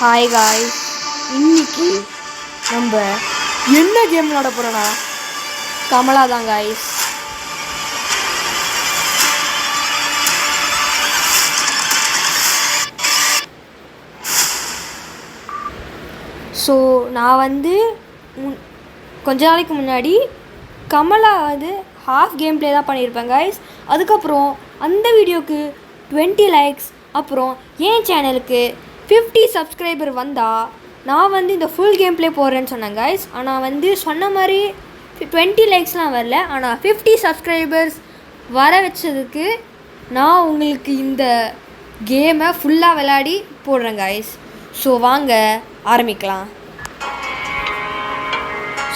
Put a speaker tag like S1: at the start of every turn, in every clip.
S1: Hi guys, இன்னைக்கு நம்ம என்ன கேம் விளாட போகிறோன்னா கமலா தான் காய்ஸ். ஸோ நான் கொஞ்ச நாளைக்கு முன்னாடி கமலா ஹாஃப் கேம் ப்ளே தான் பண்ணியிருப்பேன் காய்ஸ். அதுக்கப்புறம் அந்த வீடியோக்கு 20 லைக்ஸ், அப்புறம் என் சேனலுக்கு 50 சப்ஸ்கிரைபர் வந்தால் நான் இந்த ஃபுல் கேம் ப்ளே போடுறேன்னு சொன்னேன் காய்ஸ். ஆனால் சொன்ன மாதிரி 20 லைக்ஸ்லாம் வரல, ஆனால் 50 சப்ஸ்கிரைபர்ஸ் வர வச்சதுக்கு நான் உங்களுக்கு இந்த கேமை ஃபுல்லாக விளையாடி போடுறேன் காய்ஸ். ஸோ வாங்க ஆரம்பிக்கலாம்.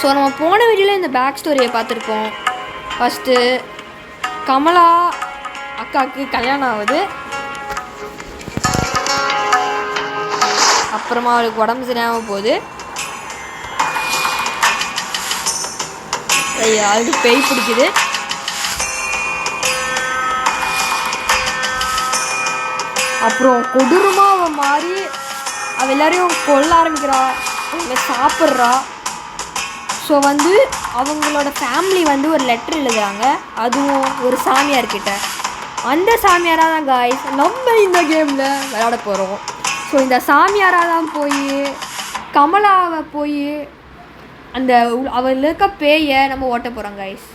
S1: ஸோ நம்ம போன வீடியோவில் இந்த பேக் ஸ்டோரியை பார்த்துருக்கோம். ஃபஸ்ட்டு கமலா அக்காவுக்கு கல்யாணம் ஆகுது. அப்புறமா அவளுக்கு உடம்பு சரியாமல் போகுது. அது பேய் பிடிக்குது. அப்புறம் கொடூரமாக அவள் மாறி அவள் எல்லாரையும் கொல்ல ஆரம்பிக்கிறா, அவங்க சாப்பிட்றா. ஸோ அவங்களோட ஃபேமிலி ஒரு லெட்டர் எழுதுகிறாங்க, அதுவும் ஒரு சாமியார்கிட்ட. அந்த சாமியாராக தான் காய்ஸ் நம்ம இந்த கேமில் விளையாட போகிறோம். ஸோ இந்த சாமியாராக தான் போய் கமலாவை போய் அந்த அவள் இருக்க பேயை நம்ம ஓட்ட போகிறோம் காய்ஸ்.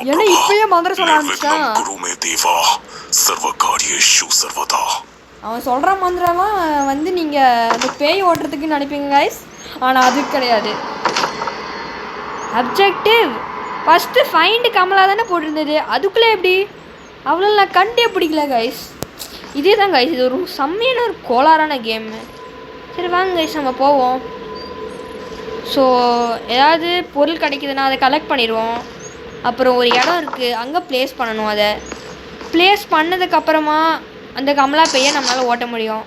S1: ஏன்னா இப்பயே மந்திரம் சொல்ல ஆரம்பிச்சான். அவன் சொல்கிற மந்திரம்லாம் நீங்கள் அந்த பேய் ஓட்டுறதுக்கு நினைப்பீங்க காய்ஸ், ஆனால் அது கிடையாது. அப்ஜெக்டிவ் ஃபஸ்ட்டு ஃபைண்டு கமலா தானே போட்டிருந்தது, அதுக்குள்ளே எப்படி அவ்வளோ நான் கண்டே பிடிக்கல கைஸ். இதே தான் கைஸ், இது ஒரு செம்மையான ஒரு கோளாறான கேமு. சரி வாங்க கைஸ் நம்ம போவோம். ஸோ ஏதாவது பொருள் கிடைக்குதுன்னா அதை கலெக்ட் பண்ணிடுவோம். அப்புறம் ஒரு இடம் இருக்குது, அங்கே ப்ளேஸ் பண்ணணும். அதை ப்ளேஸ் பண்ணதுக்கப்புறமா அந்த கமலா பேயை நம்மளால் ஓட்ட முடியும்.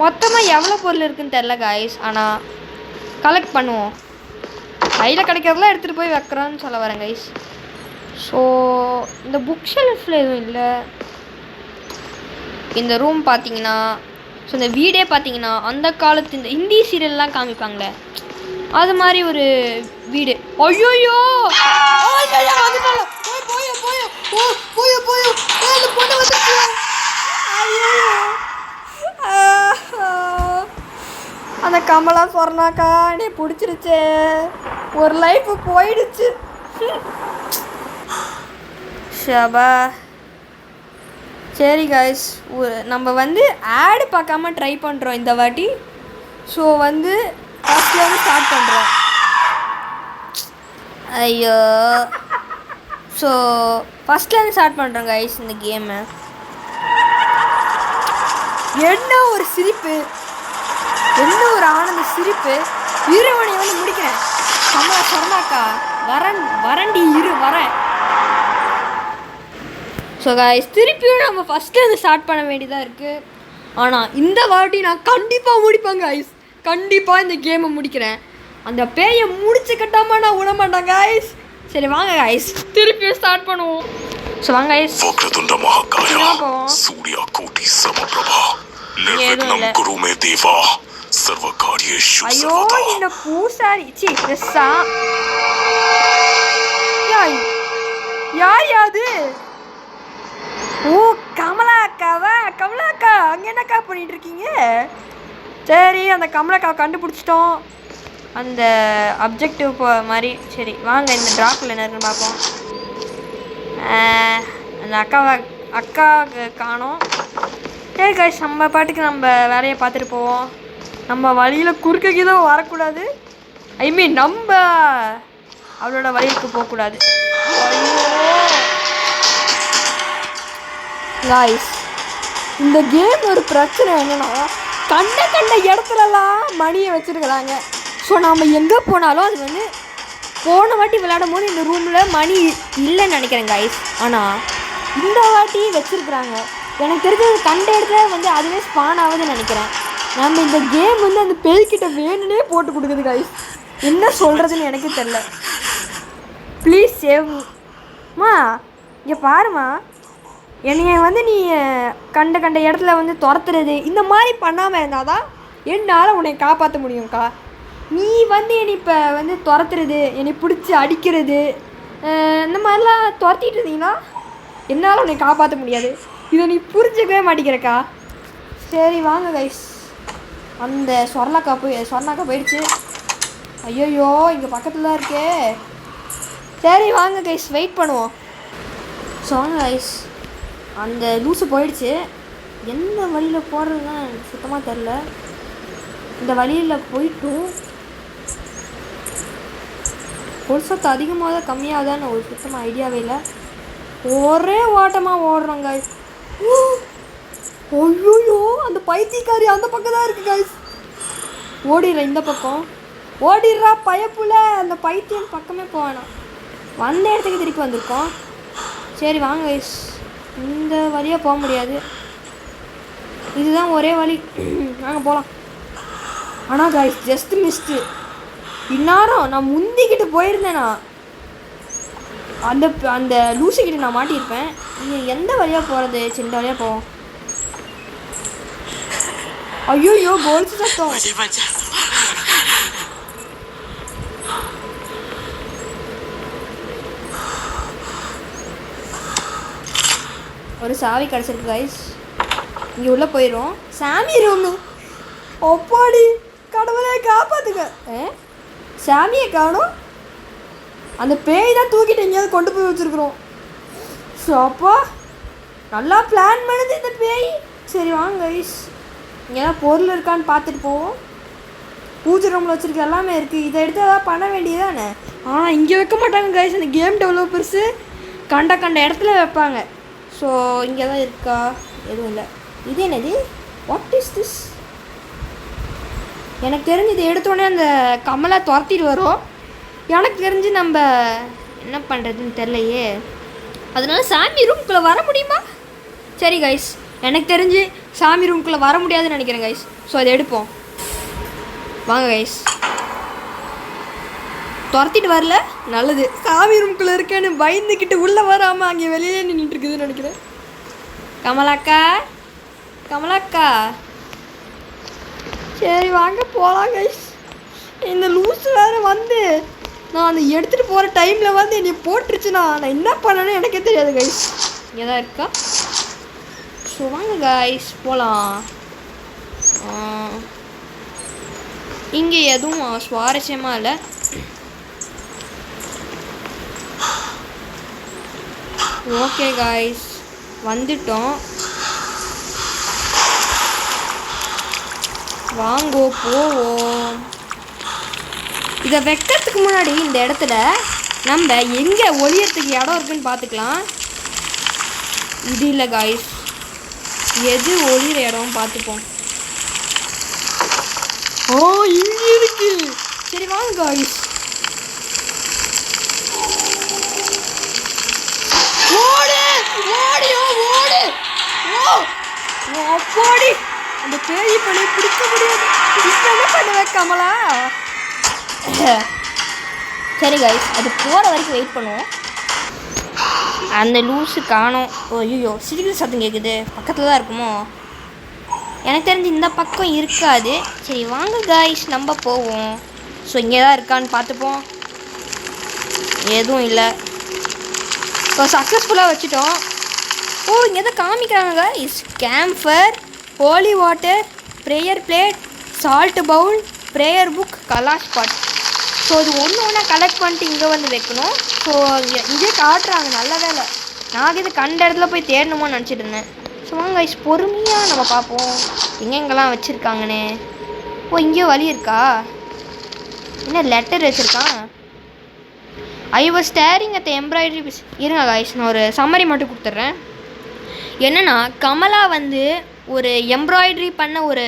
S1: மொத்தமாக எவ்வளோ பொருள் இருக்குதுன்னு தெரில கைஸ், ஆனால் கலெக்ட் பண்ணுவோம். கையில் கிடைக்கிறதெல்லாம் எடுத்துகிட்டு போய் வைக்கிறோன்னு சொல்ல வரேன் கைஸ். ஸோ இந்த புக் ஷெல்ஃபில் எதுவும் இல்லை. இந்த ரூம் பார்த்தீங்கன்னா, ஸோ இந்த வீடே பார்த்தீங்கன்னா அந்த காலத்து இந்த ஹிந்தி சீரியல்லாம் காமிப்பாங்களே அது மாதிரி ஒரு வீடு. ஐயோயோ அந்த கமலா சொன்னாக்கா என்னை பிடிச்சிருச்சே, ஒரு லைஃப் போயிடுச்சு. ஷபா சரி காய்ஸ், நம்ம ஆடு பார்க்காம ட்ரை பண்ணுறோம் இந்த வாட்டி. ஸோ ஃபஸ்ட்லேருந்து ஸ்டார்ட் பண்ணுறோம். ஐயோ, ஸோ ஃபஸ்ட்லேருந்து ஸ்டார்ட் பண்ணுறோம் காய்ஸ் இந்த கேமை. என்ன ஒரு சிரிப்பு, என்ன ஒரு ஆனந்த சிரிப்பு. இருவனை முடிக்கிறேன். கமலா சொன்னாக்கா வரண்டி வரேன். ஸோ காய்ஸ் திருப்பியும் நம்ம ஃபஸ்ட்டு ஸ்டார்ட் பண்ண வேண்டியதாக இருக்குது. ஆனால் இந்த வாட்டி நான் கண்டிப்பாக முடிப்பேன் காய்ஸ், கண்டிப்பாக இந்த கேமை முடிக்கிறேன். அந்த பேயை முடிச்சு கட்டாமல் நான் விட மாட்டேன் காய்ஸ். சரி வாங்க காய்ஸ் திருப்பியும் ஸ்டார்ட் பண்ணுவோம். ஸோ வாங்க காய்ஸ் போவோம். ஐயோ இந்த பூசாரி யார் யாது? ஓ கமலா அக்காவா? கமலா அக்கா அங்கே என்னக்கா பண்ணிட்டு இருக்கீங்க? சரி அந்த கமலா அக்காவை கண்டுபிடிச்சிட்டோம், அந்த அப்ஜெக்டிவ் மாதிரி. சரி வாங்க இந்த ட்ராப்பில் என்ன இருக்குன்னு பார்ப்போம். அந்த அக்கா காணோம். சரி காய்ஸ் நம்ம பாட்டுக்கு நம்ம வேலையை பார்த்துட்டு போவோம். நம்ம வழியில் குறுக்க தான் வரக்கூடாது. ஐ மீன் நம்ம அவளோட வழிக்கு போகக்கூடாது. காய்ஸ் இந்த கேம் ஒரு பிரச்சனை என்னன்னா, கண்ட இடத்துலலாம் மணியை வச்சுருக்குறாங்க. ஸோ நாம் எங்கே போனாலும் அது போன வாட்டி விளையாடும் போது இந்த ரூமில் மணி இல்லைன்னு நினைக்கிறேன் காய்ஸ், ஆனால் இந்த வாட்டி வச்சுருக்குறாங்க. எனக்கு தெரிஞ்சது கண்ட இடத்துல அதுவே ஸ்பான் ஆகுதுன்னு நினைக்கிறேன். நம்ம இந்த கேம் அந்த பேய்கிட்ட வேணுன்னே போட்டு கொடுக்குது காய்ஸ். என்ன சொல்கிறதுன்னு எனக்கு தெரில. ப்ளீஸ் சேவ்மா, இங்கே பாருமா, என்னைய வந்து நீ கண்ட கண்ட இடத்துல வந்து துரத்துறது இந்த மாதிரி பண்ணாமல் இருந்தால் தான் என்னால் உன்னை காப்பாற்ற முடியும்க்கா. நீ வந்து என்னை இப்போ வந்து துரத்துறது, என்னை பிடிச்சி அடிக்கிறது, இந்த மாதிரிலாம் துரத்திட்டு இருந்தீங்கன்னா என்னால் உன்னை காப்பாற்ற முடியாது. இதை நீ புரிஞ்சுக்கவே மாட்டேங்கிறக்கா. சரி வாங்க கைஸ், அந்த சொர்ணாக்கா போயிடுச்சு. ஐயோயோ இங்கே பக்கத்தில் தான் இருக்கே. சரி வாங்க கைஸ், வெயிட் பண்ணுவோம். ஸோ வாங்க கைஸ், அந்த லூஸு போயிடுச்சு. எந்த வழியில் போகிறதுதான் எனக்கு சுத்தமாக தெரில. இந்த வழியில் போயிட்டும் பொருசத்து அதிகமாக தான் கம்மியாக தான் ஒரு சுத்தமாக ஐடியாவே இல்லை. ஒரே ஓட்டமாக ஓடுறோம் கைஸ். ஐயோயோ அந்த பைத்தியக்காரி அந்த பக்கம் தான் இருக்குது கைஸ். ஓடிடுற இந்த பக்கம், ஓடிடுறா பயப்புல. அந்த பைத்தியம் பக்கமே போவேணாம், வந்த இடத்துக்கு திருப்பி வந்திருக்கோம். சரி வாங்க கைஸ், இந்த வழியாக போக முடியாது, இதுதான் ஒரே வழி, வாங்க போகலாம். ஆனால் கைஸ் ஜஸ்ட் மிஸ்டு. இந்நேரம் நான் முந்திக்கிட்டு போயிருந்தேனா அந்த அந்த லூசுக்கிட்ட நான் மாட்டியிருப்பேன். நீங்கள் எந்த வழியாக போகிறது? சின்ன வழியாக போவோம். ஐயோயோ கோல்ஸ் சத்தம். ஒரு சாவி கிடச்சிருக்கு கைஸ், இங்கே உள்ளே போயிடும். சாமி ரூமு. ஒப்பாடி கடவுளே காப்பாற்றுங்க. சாமியை காணும், அந்த பேய் தான் தூக்கிட்டு எங்கேயாவது கொண்டு போய் வச்சுருக்குறோம். ஸோ அப்போ நல்லா பிளான் பண்ணுது இந்த பேய். சரி வாங்க கைஸ், இங்கே பொருள் இருக்கான்னு பார்த்துட்டு போவோம். பூஜை ரூமில் வச்சுருக்க எல்லாமே இருக்குது, இதை எடுத்து எதாவது பண்ண வேண்டியதானே. ஆனால் இங்கே வைக்க மாட்டாங்க கைஸ், இந்த கேம் டெவலப்பர்ஸு கண்ட இடத்துல வைப்பாங்க. ஸோ இங்கே தான் இருக்கா? எதுவும் இல்லை. இது என்னது? What is this? எனக்கு தெரிஞ்சு இதை எடுத்தோடனே அந்த கமலை துரத்திட்டு வரும். எனக்கு தெரிஞ்சு நம்ம என்ன பண்ணுறதுன்னு தெரிலையே. அதனால சாமி ரூம்குள்ளே வர முடியுமா? சரி கைஸ், எனக்கு தெரிஞ்சு சாமி ரூம்குள்ளே வர முடியாதுன்னு நினைக்கிறேன் கைஸ். ஸோ அதை எடுப்போம். வாங்க கைஸ், துரத்திட்டு வரல, நல்லது. சாமி ரூம்குள்ளே இருக்கேன்னு பயந்துக்கிட்டு உள்ளே வராமல் அங்கே வெளியிலே நின்றுட்டு இருக்குதுன்னு நினைக்கிறேன். கமலாக்கா, கமலாக்கா, சரி வாங்க போகலாம் கைஸ். இந்த லூஸு வேறு வந்து நான் அந்த எடுத்துகிட்டு போகிற டைமில் வந்து என்னை போட்டுருச்சுன்னா நான் என்ன பண்ணேன்னு எனக்கே தெரியாது கைஸ். இங்கே தான் இருக்கா? ஸோ வாங்க கைஸ் போகலாம். இங்கே எதுவும் சுவாரஸ்யமாக இல்லை. ஓகே கைஸ், வந்துட்டோம். வாங்கோ போவோம். இதை வைக்கிறதுக்கு முன்னாடி இந்த இடத்துல நம்ம எங்கே ஒளியறதுக்கு இடம் இருக்குன்னு பார்த்துக்கலாம். இது இல்லை காய்ஸ், எது ஒளிகிற இடம் பார்த்துப்போம். இங்கே இருக்கு. சரி வாங்க காய்ஸ், ஓடு ஓடியோ ஓடு. அப்பாடி, அந்த பேய் பண்ணி பிடிக்க முடியாது. இப்போ என்ன பண்ணுவேன் கமலா? சரி கைஸ், அது போகிற வரைக்கும் வெயிட் பண்ணுவோம். அந்த லூஸு காணோம். ஐயோ சிரிக்கிற சத்தம் கேட்குது, பக்கத்தில் தான் இருக்குமோ? எனக்கு தெரிஞ்சு இந்த பக்கம் இருக்காது. சரி வாங்க கைஸ் நம்ம போவோம். ஸோ இங்கே தான் இருக்கான்னு பார்த்துப்போம். எதுவும் இல்லை. ஸோ சக்ஸஸ்ஃபுல்லாக வச்சுட்டோம். இங்கே தான் காமிக்கிறாங்க guys. Camphor, holy water, prayer plate, salt bowl, prayer book, kalash pot. So இது ஒன்று ஒன்றா கலெக்ட் பண்ணிட்டு இங்கே வந்து வைக்கணும். ஸோ இங்கே காட்டுறாங்க. நல்ல வேலை, நான் இது கண்ட இடத்துல போய் தேடணுமோன்னு நினச்சிட்டு இருந்தேன். ஸோ வாங்க கைஸ், பொறுமையாக நம்ம பார்ப்போம் எங்கெங்கெல்லாம் வச்சுருக்காங்கன்னு. இங்கேயும் வழி இருக்கா? என்ன லெட்டர் வச்சுருக்கான்? I was staring at embroidery piece. இருங்க கைஸ், நான் ஒரு சம்மரி மட்டும் கொடுத்துட்றேன். என்னென்னா கமலா வந்து ஒரு எம்ப்ராய்டரி பண்ண ஒரு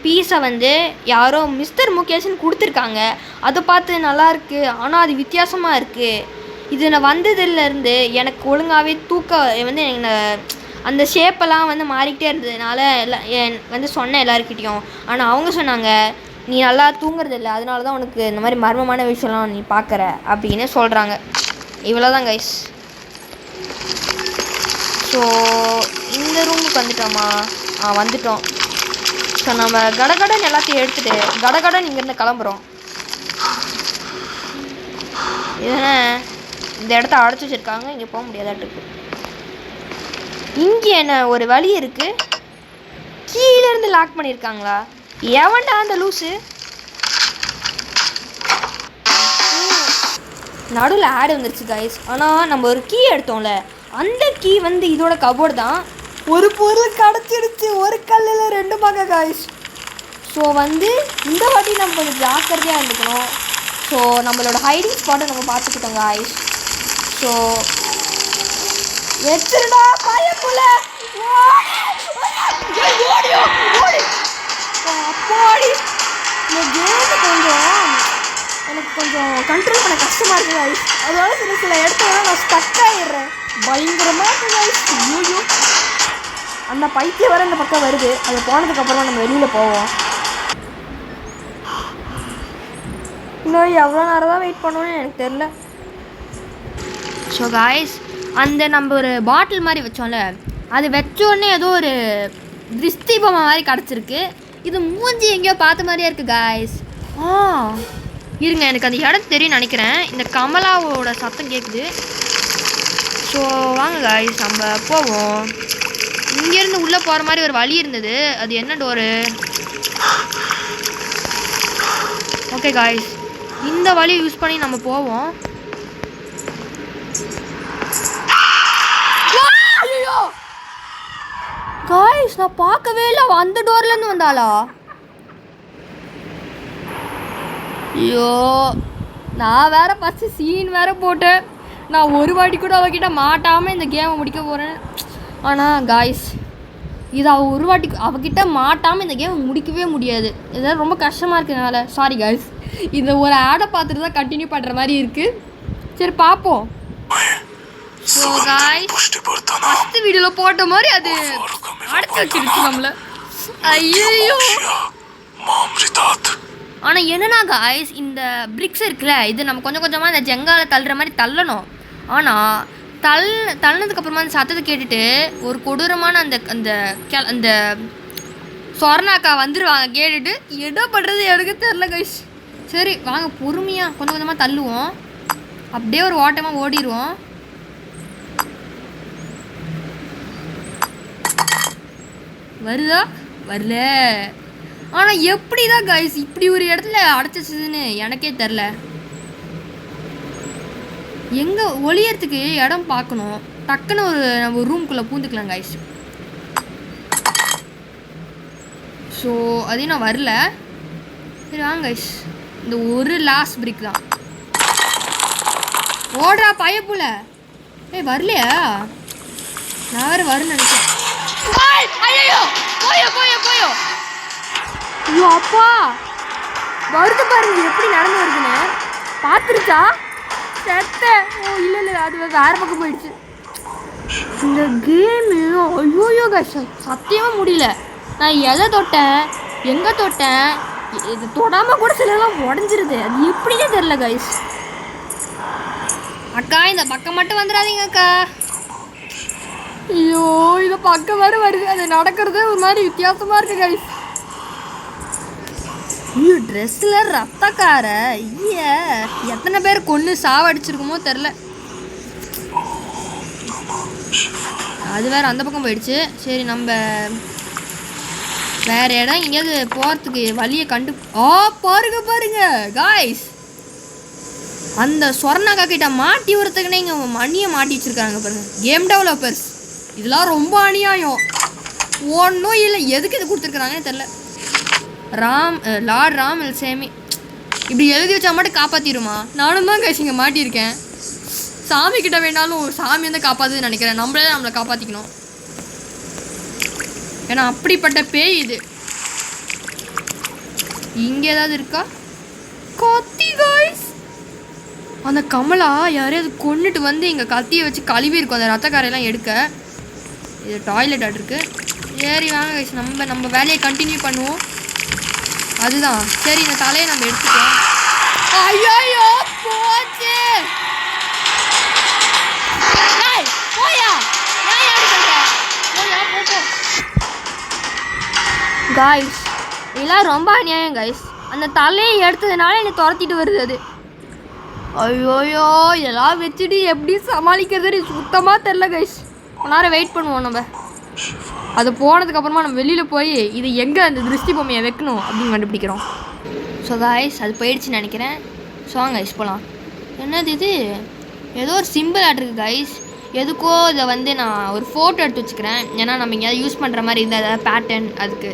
S1: பீஸை வந்து யாரோ மிஸ்டர் முகேஷ்னு கொடுத்துருக்காங்க. அதை பார்த்து நல்லாயிருக்கு, ஆனால் அது வித்தியாசமாக இருக்குது. இது நான் வந்ததுலேருந்து எனக்கு ஒழுங்காகவே வந்து அந்த ஷேப்பெல்லாம் வந்து மாறிக்கிட்டே இருந்ததுனால வந்து சொன்னேன் எல்லாருக்கிட்டேயும். ஆனால் அவங்க சொன்னாங்க, நீ நல்லா தூங்குறதில்ல, அதனால தான் உனக்கு இந்த மாதிரி மர்மமான விஷயம்லாம் நீ பார்க்குற அப்படின்னு சொல்கிறாங்க. இவ்வளோ தான் கைஸ். ஸோ இந்த ரூமுக்கு வந்துட்டோமா? வந்துட்டோம். ஸோ நம்ம கடகடன் எல்லாத்தையும் எடுத்துகிட்டு கடகடன் இங்கேருந்து கிளம்புறோம். இதுனா இந்த இடத்த அடைச்சி வச்சுருக்காங்க, இங்கே போக முடியாதாட்டுருக்கு. இங்கே என்ன ஒரு வழி இருக்குது, கீழேருந்து லாக் பண்ணியிருக்காங்களா? எவன்டா அந்த லூஸு? நடுவில் ஆடு வந்துருச்சு கைஸ். ஆனால் நம்ம ஒரு கீ எடுத்தோம்ல, அந்த கீ வந்து இதோட கபோர்டு தான். ஒரு பொருள் கிடச்சிருச்சு, ஒரு கல்லில் 2 மக கைஸ். ஸோ வந்து இந்த வாட்டி நம்ம கொஞ்சம் ஜாக்கிரதையாக இருந்துக்கணும். ஸோ நம்மளோட ஹைடிங் ஸ்பாட்டை நம்ம பார்த்துக்கிட்டோம் கைஸ். ஸோ வச்சிருடா பயப்புல அப்பாடி. இந்த கேமு எனக்கு கொஞ்சம் கண்ட்ரோல் பண்ண கஷ்டமாக இருக்குது கைஸ். அதோட சில இடத்துல நான் ஸ்டக் ஆகிடுறேன். பயங்கரமாக இருக்குது கைஸ். ஐயோ, அந்த பைத்தியம் வர இந்த பக்கம் வருது. அது போனதுக்கப்புறமா நம்ம வெளியில் போவோம். இன்னும் எவ்வளோ நேரம் தான் வெயிட் பண்ணுவோன்னு எனக்கு தெரில. ஸோ காய்ஸ், அந்த நம்ம ஒரு பாட்டில் மாதிரி வச்சோம்ல, அது வச்சோடனே ஏதோ ஒரு திருஷ்டி பொம்மை மாதிரி கிடச்சிருக்கு. இது மூஞ்சி எங்கேயோ பார்த்த மாதிரியே இருக்குது காய்ஸ். இருங்க, எனக்கு அந்த இடம் தெரியும் நினைக்கிறேன். இந்த கமலாவோட சத்தம் கேட்குது. ஸோ வாங்க காய்ஸ், நம்ம போவோம். இங்கேருந்து உள்ளே போகிற மாதிரி ஒரு வழி இருந்தது. அது என்ன டோரு? ஓகே காய்ஸ், இந்த வழி யூஸ் பண்ணி நம்ம போவோம். காய்ஸ், நான் பார்க்கவே இல்லை. அந்த டோர்லேருந்து வந்தாளா? ஐயோ, நான் வேற ஃபஸ்ட்டு சீன் வேற போட்டேன். நான் ஒரு வாட்டி கூட அவகிட்ட மாட்டாமல் இந்த கேமை முடிக்க போகிறேன். ஆனால் காய்ஸ், இது அவள் ஒரு வாட்டி அவகிட்ட மாட்டாமல் இந்த கேமை முடிக்கவே முடியாது. இதெல்லாம் ரொம்ப கஷ்டமாக இருக்கிறதுனால சாரி காய்ஸ். இந்த ஒரு ஆடை பார்த்துட்டு தான் கண்டினியூ பண்ணுற மாதிரி இருக்குது. சரி பார்ப்போம். ஸோ காய்ஸ், ஃபஸ்ட்டு வீடியோவில் போட்ட மாதிரி அது அடைச்சி வச்சிருச்சு நம்மளை. ஐயோ, ஆனால் என்னன்னா காய்ஸ், இந்த பிரிக்ஸ் இருக்குல்ல, இது நம்ம கொஞ்சம் கொஞ்சமாக இந்த ஜங்கால தள்ளுற மாதிரி தள்ளணும். ஆனால் தள்ளினதுக்கப்புறமா அந்த சத்தத்தை கேட்டுட்டு ஒரு கொடூரமான அந்த அந்த அந்த சொர்ணாக்கா வந்துடுவாங்க. கேட்டுட்டு என்ன பண்ணுறது எனக்கு தெரில கைஸ். சரி வாங்க, பொறுமையாக கொஞ்சம் கொஞ்சமாக தள்ளுவோம். அப்படியே ஒரு ஓட்டமாக ஓடிடுவோம். வருதா? வரல. ஆனால் எப்படி தான் கைஸ் இப்படி ஒரு இடத்துல அடைச்சிச்சுன்னு எனக்கே தெரில. எங்கே ஒளியறதுக்கு இடம் பார்க்கணும். டக்குன்னு நம்ம ரூம்குள்ளே பூந்துக்கலாம் கைஸ். ஸோ அதே நான் வரல. சரி வாங்க கைஸ், இந்த ஒரு லாஸ்ட் பிரிக் தான். ஓடுறா பயப்புல. வரலையா? நான் வேறு வருன்னு நினைச்சேன். ஐயோ போயோ போயோ போயோ. ஐயோ அப்பா, வருது பாருங்க எப்படி நடந்து வருதுன்னு. பார்த்துருச்சா? செத்த. இல்லை இல்லை, அது வேற பக்கம் போயிடுச்சு. இந்த கேமு ஐயோயோ கைஸ், சத்தியமாக முடியல. நான் எதை தொட்டேன், எங்கே தொட்டேன், இது தொடாமல் கூட சிலலாம் உடஞ்சிருது. அது எப்படியே தெரில கைஸ். அக்கா இந்த பக்கம் மட்டும் வந்துடாதீங்க அக்கா. ஐயோ, இந்த பக்கம் வேறு வருது. அது நடக்கிறது ஒரு மாதிரி வித்தியாசமாக இருக்குது கைஸ். ஐயோ, ட்ரெஸ்ஸில் ரத்தக்கார. ஐயா, எத்தனை பேர் கொன்று சாவடிச்சிருக்குமோ தெரில. அது வேறு அந்த பக்கம் போயிடுச்சு. சரி, நம்ம வேறு இடம் எங்கேயாவது போகிறதுக்கு வழியை பாருங்க பாருங்க காய்ஸ், அந்த சொர்ணாக்கா கிட்ட மாட்டி வரத்துக்குன்னே இங்கே மணியை மாட்டி வச்சுருக்காங்க பாருங்க. கேம் டெவலப்பர்ஸ், இதெல்லாம் ரொம்ப அநியாயம். ஒன்றும் இல்லை, எதுக்கு இது கொடுத்துருக்குறாங்கன்னு தெரில. லார்ட் ராம் சேமி இப்படி எழுதி வச்சா மட்டும் காப்பாற்றிடுமா? நானும் தான் கைஸ் இங்கே மாட்டியிருக்கேன். சாமி கிட்ட வேணாலும் சாமி வந்து காப்பாற்றுதுன்னு நினைக்கிறேன். நம்மளே நம்மளை காப்பாற்றிக்கணும். ஏன்னா அப்படிப்பட்ட பேய் இது. இங்கே ஏதாவது இருக்கா? கத்தி காய்ஸ், அந்த கமலா யாரையாவது கொண்டுட்டு வந்து இங்கே கத்தியை வச்சு கழுவி இருக்கும் அந்த ரத்தக்காரையெல்லாம் எடுக்க. இது டாய்லெட் ஆகிருக்கு. சரி வாங்க கைஸ், நம்ம வேலையை கண்டினியூ பண்ணுவோம். அதுதான் சரி, இந்த தலையை நம்ம எடுத்துக்கலாம். ஐயோ போச்சு. போயா, ஏன் யாரு போ. காய்ஸ் இதெல்லாம் ரொம்ப அநியாயம் காய்ஸ். அந்த தலையை எடுத்ததுனால என்னை துரத்திட்டு வருது அது. ஐயோயோ இதெல்லாம் வச்சுட்டு எப்படி சமாளிக்கிறது சுத்தமாக தெரில கைஸ். கொஞ்ச நேரம் வெயிட் பண்ணுவோம். நம்ம அது போனதுக்கப்புறமா நம்ம வெளியில் போய் இது எங்கே அந்த திருஷ்டி பொம்மையை வைக்கணும் அப்படின்னு கண்டுபிடிக்கிறோம். ஸோ காய்ஸ் அது போயிடுச்சுன்னு நினைக்கிறேன். ஸோ வாங்க கைஸ் போகலாம். என்னது இது? ஏதோ ஒரு சிம்பிள் ஆட்ருக்கு கைஸ். எதுக்கோ இதை வந்து நான் ஒரு ஃபோட்டோ எடுத்து வச்சுக்கிறேன். ஏன்னா நம்ம எங்கேயாவது யூஸ் பண்ணுற மாதிரி இருந்தால் ஏதாவது பேட்டர்ன் அதுக்கு,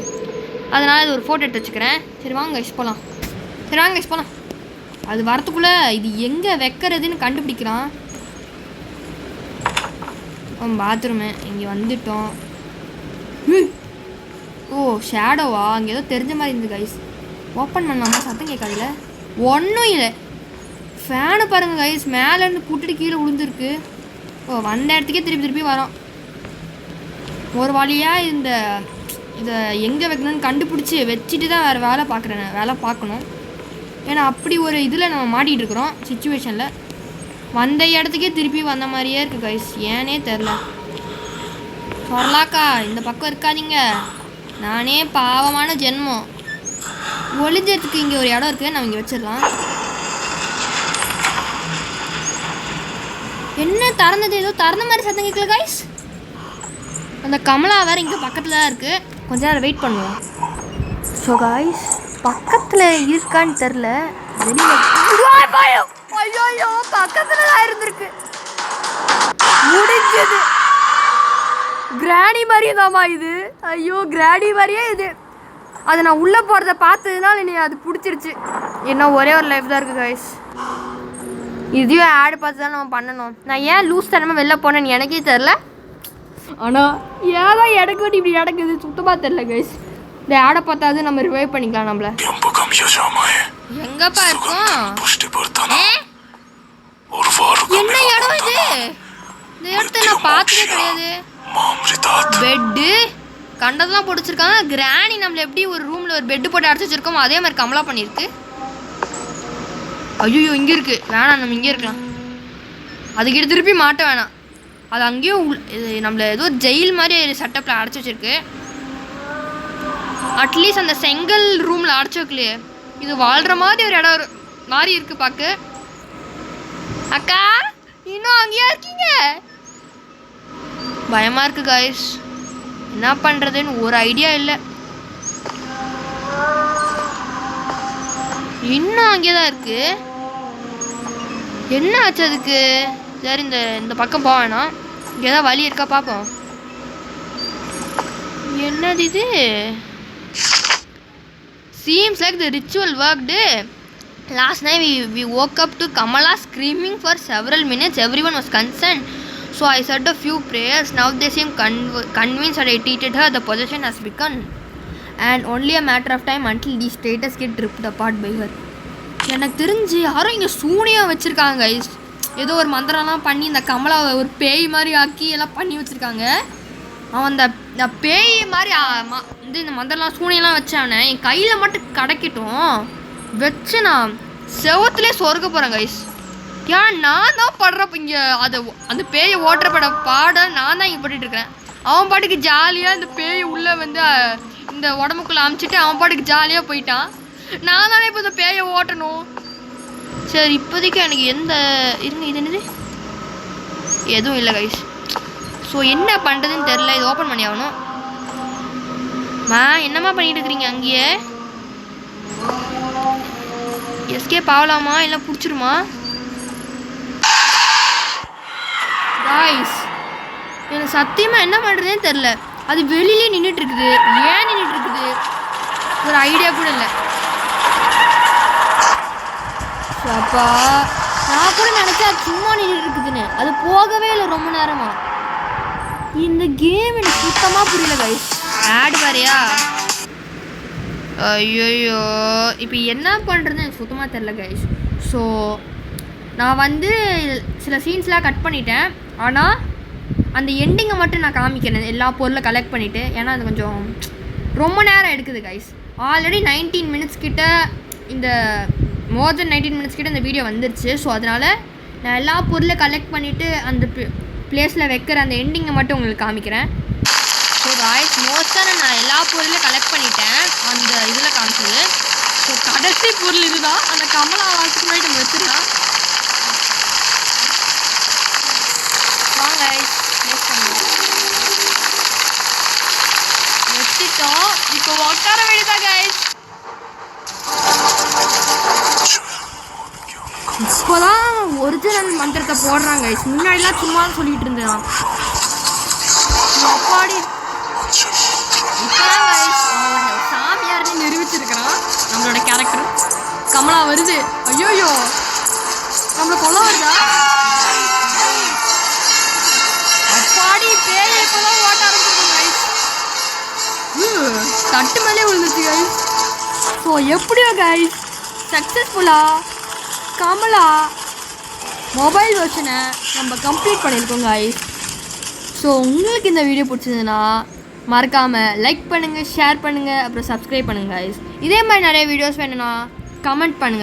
S1: அதனால் இது ஒரு ஃபோட்டோ எடுத்து வச்சுக்கிறேன். சரி வாங்க கைஸ் போகலாம். சரி வாங்க கைஸ் போகலாம். அது வரத்துக்குள்ளே இது எங்கே வைக்கிறதுன்னு கண்டுபிடிக்கிறான். பாத்ரூமு இங்கே வந்துட்டோம். ஓ ஷேடோவா? அங்கே ஏதோ தெரிஞ்ச மாதிரி இருந்தது கைஸ். ஓப்பன் பண்ணாமா? சத்தம் கேட்காதுல? ஒன்றும் இல்லை. ஃபேனு பாருங்கள் கைஸ், மேலேருந்து புட்டுட்டு கீழே விழுந்துருக்கு. ஓ வந்த இடத்துக்கே திருப்பி வரோம். ஒரு வழியாக இதை எங்கே வைக்கணும்னு கண்டுபிடிச்சி வச்சுட்டு தான் வேறு வேலை பார்க்கணும். ஏன்னா அப்படி ஒரு இதில் நம்ம மாட்டிகிட்டு இருக்கிறோம் சிச்சுவேஷனில். வந்த இடத்துக்கே திருப்பி வந்த மாதிரியே இருக்குது கைஸ். ஏனே தெரில. சொல்லலாக்கா இந்த பக்கம் இருக்காதீங்க, நானே பாவமான ஜென்மம். ஒளிஞ்சதுக்கு இங்கே ஒரு இடம் இருக்குது, நம்ம இங்கே வச்சிடலாம். என்ன திறந்தது? ஏதோ திறந்த மாதிரி சத்தம் கேட்கல கைஸ். அந்த கமலா வேறு இங்கே பக்கத்தில் தான் இருக்குது. கொஞ்ச நேரம் வெயிட் பண்ணுவோம். ஸோ கைஸ் பக்கத்தில் இருக்கான்னு தெரில. ஐயோ பக்கத்தில் தான் இருந்திருக்கு. முடிஞ்சது. கிராணி மாதிரியே தாம்மா இது. ஐயோ கிராணி மாதிரியே இது. அதை நான் உள்ளே போகிறத பார்த்ததுனால நீ அது பிடிச்சிருச்சு. என்ன ஒரே ஒரு லைஃப் தான் இருக்குது கைஸ். இதையும் ஆடு பார்த்து தான் நம்ம பண்ணணும். நான் ஏன் லூஸ் தரமாக வெளில போனேன்னு எனக்கே தெரில. ஆனால் ஏதோ எனக்கு இப்படி நடக்குது சுத்தமாக தெரில கைஸ். இந்த ஆடை பார்த்தாது நம்ம ரிவைவ் பண்ணிக்கலாம். நம்மள எங்கப்பா இருக்கோம்? என்ன இடம் இது? இந்த இடத்த நான் பார்த்ததே கிடையாது. பெட்டு கண்டதெல்லாம் போட்டு வச்சிருக்காங்க. கிராணி நம்மள எப்படி ஒரு ரூமில் ஒரு பெட்டு போட்டு அடைச்சி வச்சிருக்கோமோ அதே மாதிரி கமலா பண்ணியிருக்கு. ஐயோ இங்கே இருக்குது, வேணாம் நம்ம இங்கே இருக்கலாம். அதுக்கிட்ட திருப்பி மாட்ட வேணாம். அது அங்கேயும் நம்மள ஏதோ ஜெயில் மாதிரி செட்டப்பில் அடைச்சி வச்சிருக்கு. அட்லீஸ்ட் அந்த செங்கல் ரூமில் அடைச்சி வைக்கலையே. இது வாழ்கிற மாதிரி ஒரு இடம் மாதிரி இருக்குது பார்க்க. அக்கா இன்னும் அங்கேயா இருக்கீங்க? பயமாக இருக்குது காய்ஸ். என்ன பண்ணுறதுன்னு ஒரு ஐடியா இல்லை. இன்னும் அங்கே தான் இருக்குது. என்ன ஆச்சு அதுக்கு? சரி இந்த பக்கம் போக வேணாம். இங்கே ஏதாவது வழி இருக்கா பார்ப்போம். என்னது இது? Seems like the ritual worked. Last night we woke up to Kamala screaming for several minutes. Everyone was concerned. So I said a few prayers. Now they seem convinced that I treated her. The possession has begun. And only a matter of time until these status get ripped apart by her. எனக்கு தெரிஞ்சு யாரும் இங்கே சூனியாக வச்சுருக்காங்க guys. ஏதோ ஒரு மந்திரம்லாம் பண்ணி இந்த கமலாவை ஒரு பேய் மாதிரி ஆக்கி எல்லாம் பண்ணி வச்சுருக்காங்க. அவன் அந்த பேய் மாதிரி வந்து இந்த மந்திரம்லாம் சூனியெல்லாம் வச்சானே என் கையில் மட்டும் கிடைக்கட்டும் வச்சு நான் செவத்துலேயே சொர்க்க போகிறேன் கைஸ். ஏன் நான் தான் படுறப்ப இங்கே அந்த பேயை ஓட்டுறப்பட நான் தான் இங்கே பட்டுருக்கிறேன். அவன் பாட்டுக்கு ஜாலியாக இந்த பேயை உள்ளே வந்து இந்த உடம்புக்குள்ளே அமுச்சிட்டு அவன் பாட்டுக்கு ஜாலியாக போயிட்டான். நான் தானே இப்போ இந்த பேயை ஓட்டணும். சரி இப்போதைக்கு எனக்கு இது என்னது எதுவும் இல்லை கைஸ். ஸோ என்ன பண்ணுறதுன்னு தெரில. இது ஓப்பன் பண்ணி ஆகணும். என்னம்மா பண்ணிட்டு இருக்கிறீங்க அங்கேயே? எஸ்கேப் ஆகலாமா இல்லை பிடிச்சிருமா? காய்ஸ் எனக்கு சத்தியமாக என்ன பண்ணுறதுன்னு தெரில. அது வெளியிலே நின்றுட்டு இருக்குது. ஏன் நின்றுட்டு இருக்குது ஒரு ஐடியா கூட இல்லை. அப்பா நான் கூட நினச்சா சும்மா நின்றுட்டு இருக்குதுன்னு. அது போகவே இல்லை ரொம்ப நேரமா. இந்த கேம் எனக்கு சுத்தமாக புரியல கைஸ். ஆட் வரையா? ஐயோ இப்போ என்ன பண்ணுறதுன்னு எனக்கு சுத்தமாக தெரில கைஸ். ஸோ நான் வந்து சில சீன்ஸ்லாம் கட் பண்ணிட்டேன். ஆனால் அந்த எண்டிங்கை மட்டும் நான் காமிக்கிறேன் எல்லா பொருளை கலெக்ட் பண்ணிவிட்டு. ஏன்னா அது கொஞ்சம் ரொம்ப நேரம் எடுக்குது கைஸ். ஆல்ரெடி 19 minutes கிட்ட இந்த மோர் தென் 19 minutes கிட்ட இந்த வீடியோ வந்துருச்சு. ஸோ அதனால் நான் எல்லா பொருளை கலெக்ட் பண்ணிவிட்டு அந்த பிளேஸில் வைக்கிற அந்த எண்டிங்கை மட்டும் உங்களுக்கு காமிக்கிறேன். ஸோ காய்ஸ் மோஸ்ட்டாக நான் எல்லா பொருளையும் கலெக்ட் பண்ணிட்டேன் அந்த இதில் காமிச்சது. ஸோ கடைசி பொருள் இதுதான். அந்த கமலா வாழ்த்துக்கு முன்னாடி நம்ம வச்சிடலாம். வாங்க கைஸ் நெக்ஸ்ட் பண்ணுவோம். வச்சுட்டோம். இப்போ உட்கார வேண்டியதா கைஸ். இப்போதான் ஒரிஜினல் மந்திரத்தை போடுறாங்க கைஸ். முன்னாடிலாம் சும்மா சொல்லிட்டு இருந்தேன். அப்பாடி இப்போதான் கைஸ் சாமியார்னு நிரூபிச்சிருக்கிறான் நம்மளோட கேரக்டர். கமலா வருது. ஐயோயோ நம்மளை கொல்ல வருதா? அப்பாடி பேய் இப்போதான் ஓட்ட ஆரம்பிச்சிருக்கோம் கைஸ். தட்டு மேலே விழுந்துச்சு கைஸ். ஸோ எப்படியோ கைஸ் சக்ஸஸ்ஃபுல்லாக கமலா மொபைல் வெர்ஷனை நம்ம கம்ப்ளீட் பண்ணியிருக்கோம் கைஸ். ஸோ உங்களுக்கு இந்த வீடியோ பிடிச்சதுன்னா மறக்காமல் லைக் பண்ணுங்கள், ஷேர் பண்ணுங்கள், அப்புறம் சப்ஸ்கிரைப் பண்ணுங்கள் கைஸ். இதே மாதிரி நிறைய வீடியோஸ் வேணும்னா கமெண்ட் பண்ணுங்கள்.